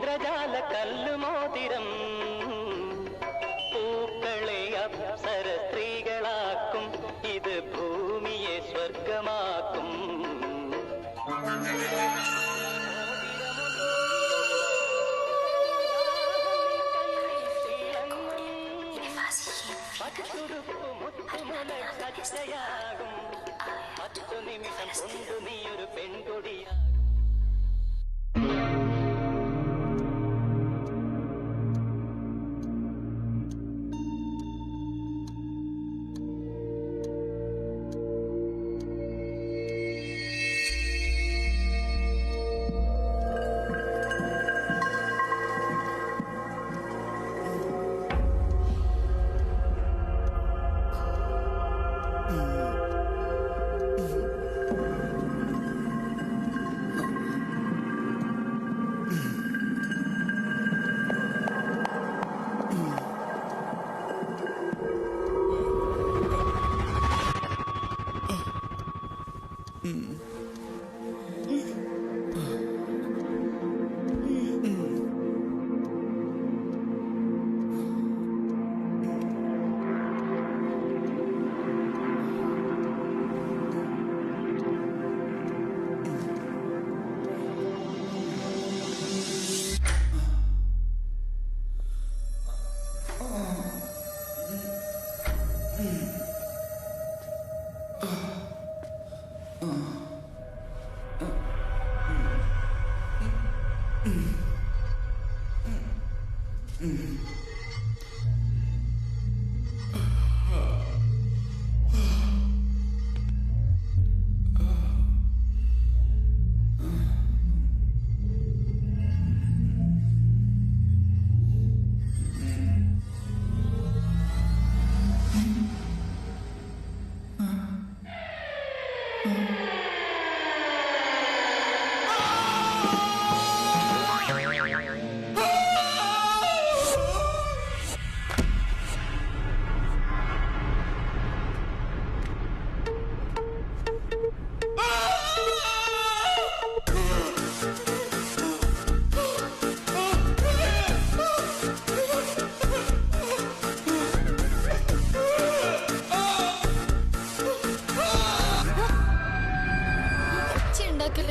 ഇന്ദ്രജാല കല്ലുമോതിരം പൂക്കളെ അപ്സര സ്ത്രീകളാക്കും ഇത് ഭൂമിയെ സ്വർഗമാക്കും. ചച്ചയാകും 10 നിമിഷം കൊണ്ടു നീയൊരു പെൺകൊടിയാകും.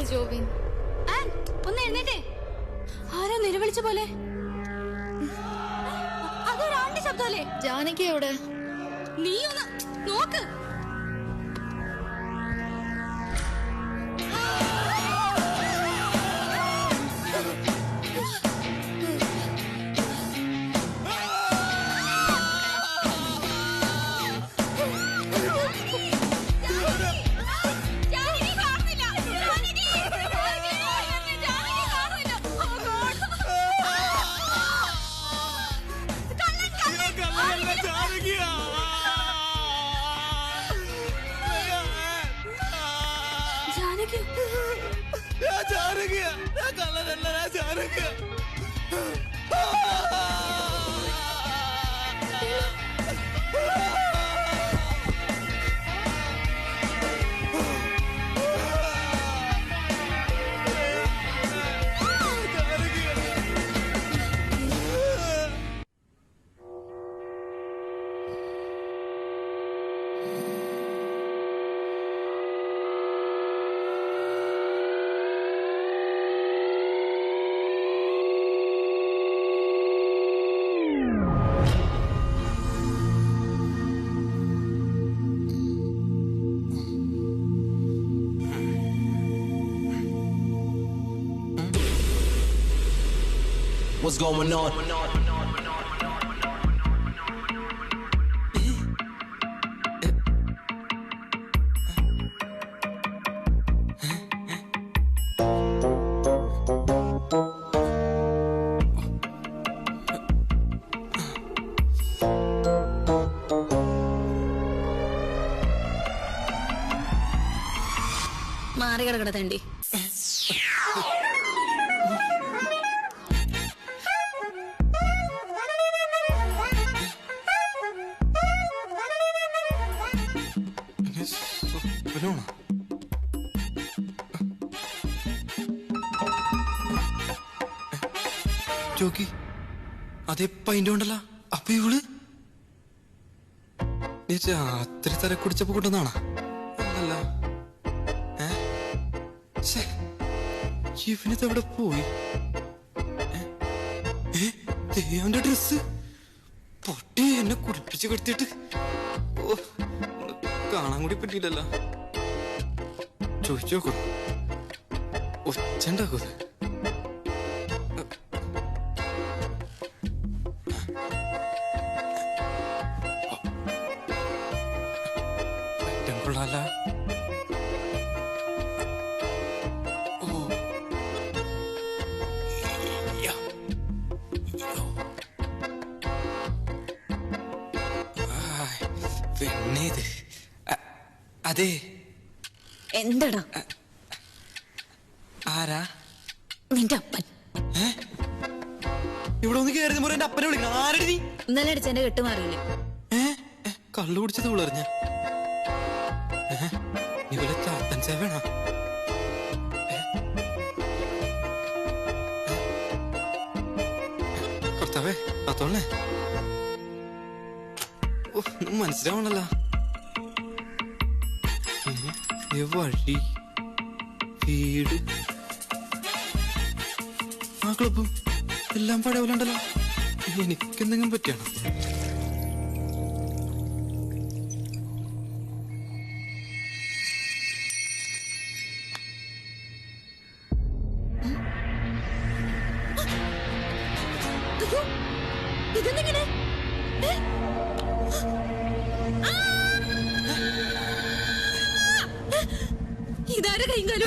ജോബിൻ ഒന്ന് എഴുന്നേറ്റേ. ആരോ നിലവിളിച്ച പോലെ. അതൊരാളുടെ ശബ്ദമല്ലേ? ജാനകി എവിടെ? നീ ഒന്ന് നോക്ക്. What's going on? മാറി കിടക്കണ തണ്ടി. ചോക്കി അതേ പൈൻ്റെ ഉണ്ടല്ലോ. അപ്പൊ ഇവള് നീ രാത്രി തല കുടിച്ചപ്പോ കൊണ്ടുവന്നാണോ? അല്ല ഇവനിത് എവിടെ പോയി? അവന്റെ ഡ്രസ് പൊട്ടി എന്നെ കുടിപ്പിച്ച് കെടുത്തിട്ട് കാണാൻ കൂടി പറ്റിയില്ലല്ലോ. ചോദിച്ചു നോക്കൂ, ഒച്ച ഉണ്ടാക്കൂത്. കൊള്ളാല. പെണ്ണേത്. അതെ, എന്താടാ? ആരാ? നിന്റെ അപ്പൻ. ഇവിടെ ഒന്ന് കയറി എന്റെ അപ്പനെ വിളിക്കണം. ആരടി നീ? ഇന്നലെ അടിച്ചെന്റെ കെട്ട് മാറിയില്ലേ? കള്ളു കുടിച്ചത് വിളറിഞ്ഞ നീ വല്ല ചാത്തൻ സേവണോ? കർത്താവേ കാത്തോളേ. ഒന്നും മനസ്സിലാവണല്ലോ. വഴി, വീട്, ആ ക്ലബും എല്ലാം പഴയപോലുണ്ടല്ലോ. എനിക്കെന്തെങ്കിലും പറ്റിയാണോ? ഇതെന്തെങ്ങനെ? ഇതാരെ കൈയും കാലും?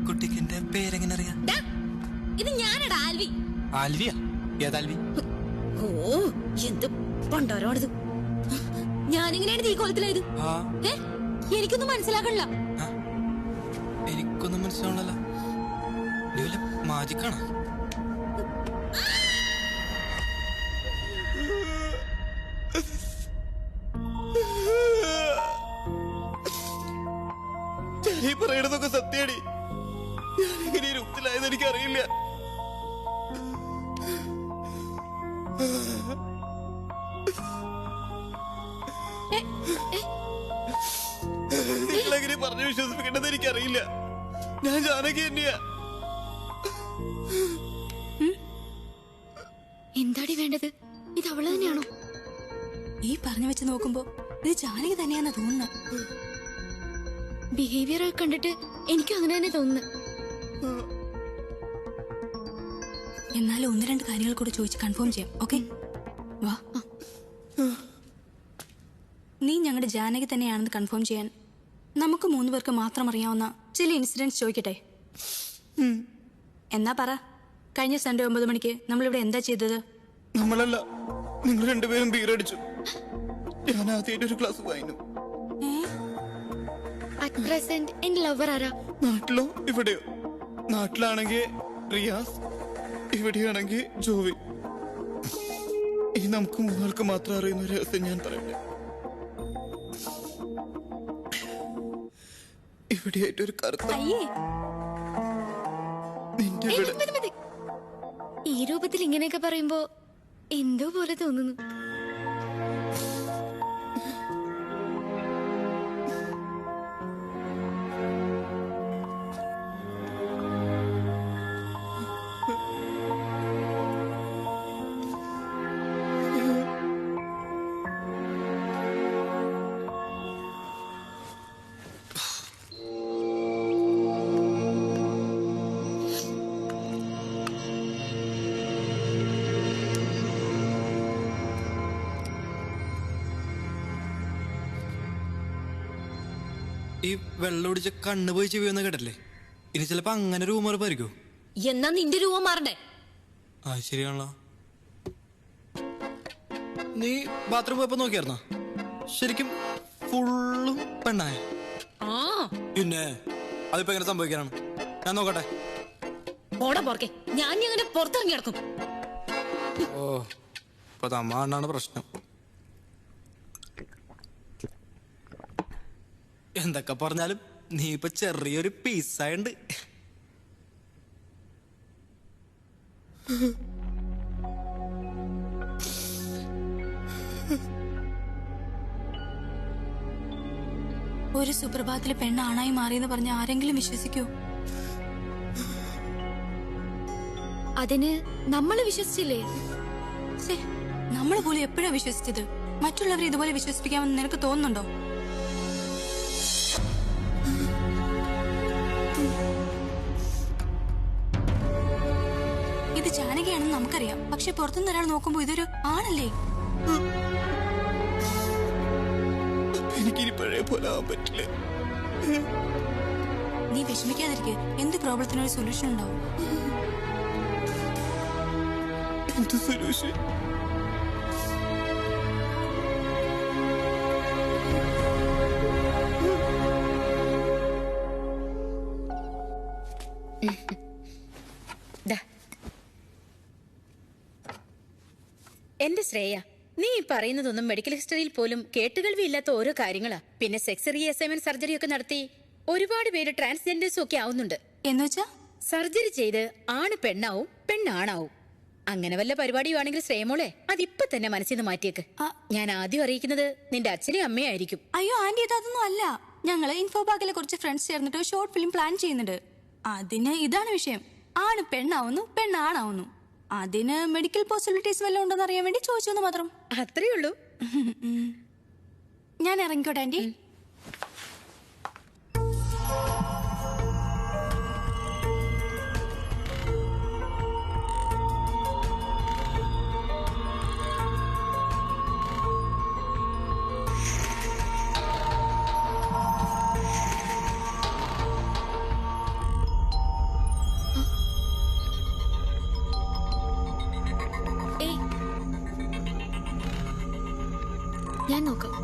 കുട്ടിക്ക് എന്റെ പേരെങ്ങനെ അറിയാം? ഇത് ഞാനടാ, ആൽവി. ആൽവിയാ? ഏതാൽവി? ഓ, എന്ത് പണ്ടാരോണിത്. ഞാനിങ്ങനെയാണ് ഈ കോലത്തിലായത്. എനിക്കൊന്നും മനസ്സിലാക്കണില്ല. എനിക്കൊന്നും മനസ്സിലാവണല്ലോ. മാജിക്കാണോ? ഈ പറയണതൊക്കെ സത്യടി. ഞാനിങ്ങനെ രൂപത്തിലായത് എനിക്കറിയില്ല. നിങ്ങളെങ്ങനെ പറഞ്ഞു വിശ്വസിപ്പിക്കേണ്ടത് എനിക്കറിയില്ല. ഞാൻ ജാനകി തന്നെയാ. എന്താടി വേണ്ടത്? ഇത് അവള് തന്നെയാണോ? ഈ പറഞ്ഞു വെച്ച് നോക്കുമ്പോ ഇത് ജാനകി തന്നെയാണെന്ന് തോന്നുന്നു. ബിഹേവിയർ കണ്ടിട്ട് എനിക്കും അങ്ങനെ തന്നെ തോന്നുന്നു. എന്നാലും ഒന്ന് രണ്ട് കാര്യങ്ങൾ കൂടെ ചോദിച്ച് കൺഫേം ചെയ്യാം. ഓക്കെ, വാ. നീ ഞങ്ങളുടെ ജാനകി തന്നെയാണെന്ന് കൺഫേം ചെയ്യാൻ നമുക്ക് 3 പേർക്ക് മാത്രം അറിയാവുന്ന ചില ഇൻസിഡൻസ് ചോദിക്കട്ടെ? എന്നാ പറ. കഴിഞ്ഞ സൺഡേ 9 മണിക്ക് നമ്മളിവിടെ എന്താ ചെയ്തത്? നമ്മളല്ല, നിങ്ങൾ രണ്ടുപേരും ബീറടിച്ചു. ഞാൻ ആദ്യമായിട്ട് ഒരു ക്ലാസ് വായിച്ചു. അറ്റ് പ്രസന്റ് എന്റെ ലവർ ആരാ? നാട്ടിലോ ഇവിടെയോ? നാട്ടിലാണെങ്കിൽ റിയാസ്, ഇവിടെയാണെങ്കിൽ ജോവി. ഈ നമുക്ക് 3 ആൾക്ക് മാത്രം അറിയുന്ന ഒരു രഹസ്യം ഞാൻ പറയട്ടെ. ഇവിടെയായിട്ടൊരു കറുത്ത നിന്റെ ഈ രൂപത്തിൽ ഇങ്ങനെയൊക്കെ പറയുമ്പോ എന്തോ പോലെ തോന്നുന്നു. ഈ വെള്ളം ഒടിച്ച കണ്ണ് പോയി ചെവിയൊന്നും കേട്ടല്ലേ? ഇനി ചിലപ്പോ അങ്ങനെ റൂമർ പരിക്കോ? എന്നാ നിന്റെ രൂപം മാറണ്ടേ? ആ ശരിയാണല്ലോ. നീ ബാത്റൂം പോയപ്പോ നോക്കിയായിരുന്നോ? ശരിക്കും ഫുള്ളും പെണ്ണായ? പിന്നെ അതിപ്പോ എങ്ങനെ സംഭവിക്കാനാണ്? ഞാൻ നോക്കട്ടെ. ഞാൻ അങ്ങനെ പുറത്തിറങ്ങി കിടക്കും. ഓ, ഇപ്പൊ തമ്മാണ്ടാണ് പ്രശ്നം. എന്തൊക്കെ പറഞ്ഞാലും നീ ഇപ്പൊ ചെറിയൊരു പീസായുണ്ട്. ഒരു സുപ്രഭാതത്തില് പെണ്ണ് ആണായി മാറിയെന്ന് പറഞ്ഞ ആരെങ്കിലും വിശ്വസിക്കൂ? അതിന് നമ്മള് വിശ്വസിച്ചില്ലേ? നമ്മൾ പോലും എപ്പോഴാ വിശ്വസിച്ചത്? മറ്റുള്ളവരെ ഇതുപോലെ വിശ്വസിപ്പിക്കാമെന്ന് നിനക്ക് തോന്നുന്നുണ്ടോ? ഇത് ജാനകിയാണെന്ന് നമുക്കറിയാം. പക്ഷെ പുറത്തുനിന്ന് ഒരാൾ നോക്കുമ്പോ ഇതൊരു ആണല്ലേ? എനിക്കിനി പഴയ പോലെ ആവാൻ പറ്റില്ല. നീ വിഷമിക്കാതിരിക്കെ. എന്ത് പ്രോബ്ലത്തിനൊരു സൊല്യൂഷൻ ഉണ്ടാവും. എന്ത് സൊല്യൂഷൻ? എന്റെ ശ്രേയ, നീ പറയുന്നതൊന്നും മെഡിക്കൽ ഹിസ്റ്ററിയിൽ പോലും കേട്ടുകേൾവിയില്ലാത്ത ഓരോ കാര്യങ്ങളാ. പിന്നെ സെക്സ് റീഅസൈൻമെന്റ് സർജറി ഒക്കെ നടത്തി ഒരുപാട് പേര് ട്രാൻസ്ജെൻഡേഴ്സും ഒക്കെ ആവുന്നുണ്ട്. എന്നുവെച്ചാ സർജറി ചെയ്ത് ആണ് പെണ്ണാവും, പെണ്ണാണാവും. അങ്ങനെ വല്ല പരിപാടിയുവാണെങ്കിൽ ശ്രേയമോളെ അതിപ്പൊ തന്നെ മനസ്സിൽ നിന്ന് മാറ്റിയേക്ക്. ഞാൻ ആദ്യം അറിയിക്കുന്നത് നിന്റെ അച്ഛനെയും അമ്മയായിരിക്കും. അയ്യോ ആന്റി, അതൊന്നും അല്ല. ഞങ്ങള് ഇൻഫോപാക്കിലെ കുറച്ച് ഫ്രണ്ട്സ് ചേർന്നിട്ട് ഷോർട്ട് ഫിലിം പ്ലാൻ ചെയ്യുന്നുണ്ട്. അതിന് ഇതാണ് വിഷയം. ആണ് പെണ്ണാവുന്നു, പെണ്ണാണാവുന്നു. അതിന് മെഡിക്കൽ പോസിബിലിറ്റീസ് വല്ലതും ഉണ്ടോന്ന് അറിയാൻ വേണ്ടി ചോദിച്ചെന്ന് മാത്രം. അത്രേ ഉള്ളൂ. ഞാൻ ഇറങ്ങിക്കോട്ടെ ആന്റി. ഞാൻ നോക്കാം.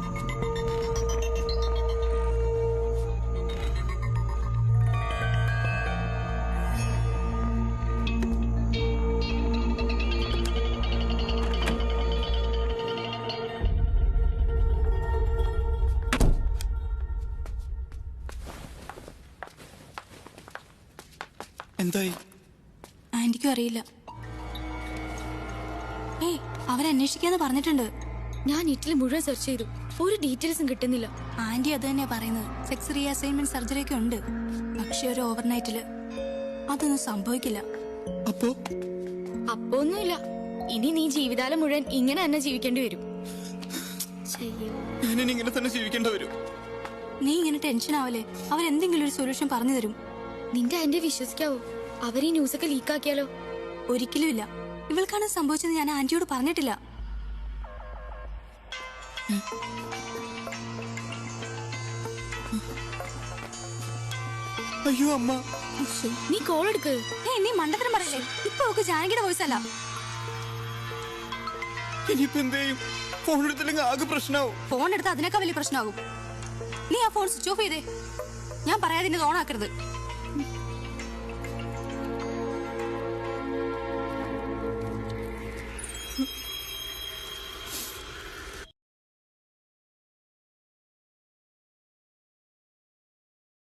എന്തായി? ആന്റിക്കും അറിയില്ല. അവരന്വേഷിക്കാന്ന് പറഞ്ഞിട്ടുണ്ട്. ഞാൻ നെറ്റിൽ മുഴുവൻ സെർച്ച് ചെയ്തു, ഒരു ഡീറ്റെയിൽസും കിട്ടുന്നില്ല. ആന്റി അത് തന്നെയാ പറയുന്നത്. സെക്സ് റീഅസൈൻമെന്റ് സർജറി ഒക്കെ ഉണ്ട്. പക്ഷെ ഒരു ഓവർനൈറ്റില് അതൊന്നും സംഭവിക്കില്ല. അപ്പോ ഒന്നുമില്ല. ഇനി നീ ജീവിതകാലം മുഴുവൻ ഇങ്ങനെ തന്നെ ജീവിക്കേണ്ടി വരും. ഞാനിനി ഇങ്ങനെ തന്നെ ജീവിക്കേണ്ടി വരും. നീ ഇങ്ങനെ ടെൻഷൻ ആവല്ലേ. അവരെന്തെങ്കിലും ഒരു സൊല്യൂഷൻ പറഞ്ഞു തരും. നിന്റെ ആന്റി വിശ്വസിക്കാവോ? അവരീ ന്യൂസൊക്കെ ലീക്കാക്കിയാലോ? ഒരിക്കലും ഇല്ല. ഇവൾക്കാണ് സംഭവിച്ചത് ഞാൻ ആന്റിയോട് പറഞ്ഞിട്ടില്ല. അയ്യോ അമ്മ, നീ കോൾ എടുക്ക്. നീ മണ്ടത്തരം പറയല്ലേ. ഇപ്പൊ ഒക്കെ ജാനകിയുടെ വോയിസ് അല്ല. ഇനിയിപ്പോ എന്തെയും? ഫോൺ എടുത്തില്ലെങ്കിൽ ആകെ പ്രശ്നമാവും. ഫോൺ എടുത്ത് അതിനേക്കാൾ വലിയ പ്രശ്നമാകും. നീ ആ ഫോൺ സ്വിച്ച് ഓഫ് ചെയ്തേ. ഞാൻ പറയാതെ ഓൺ ആക്കരുത്.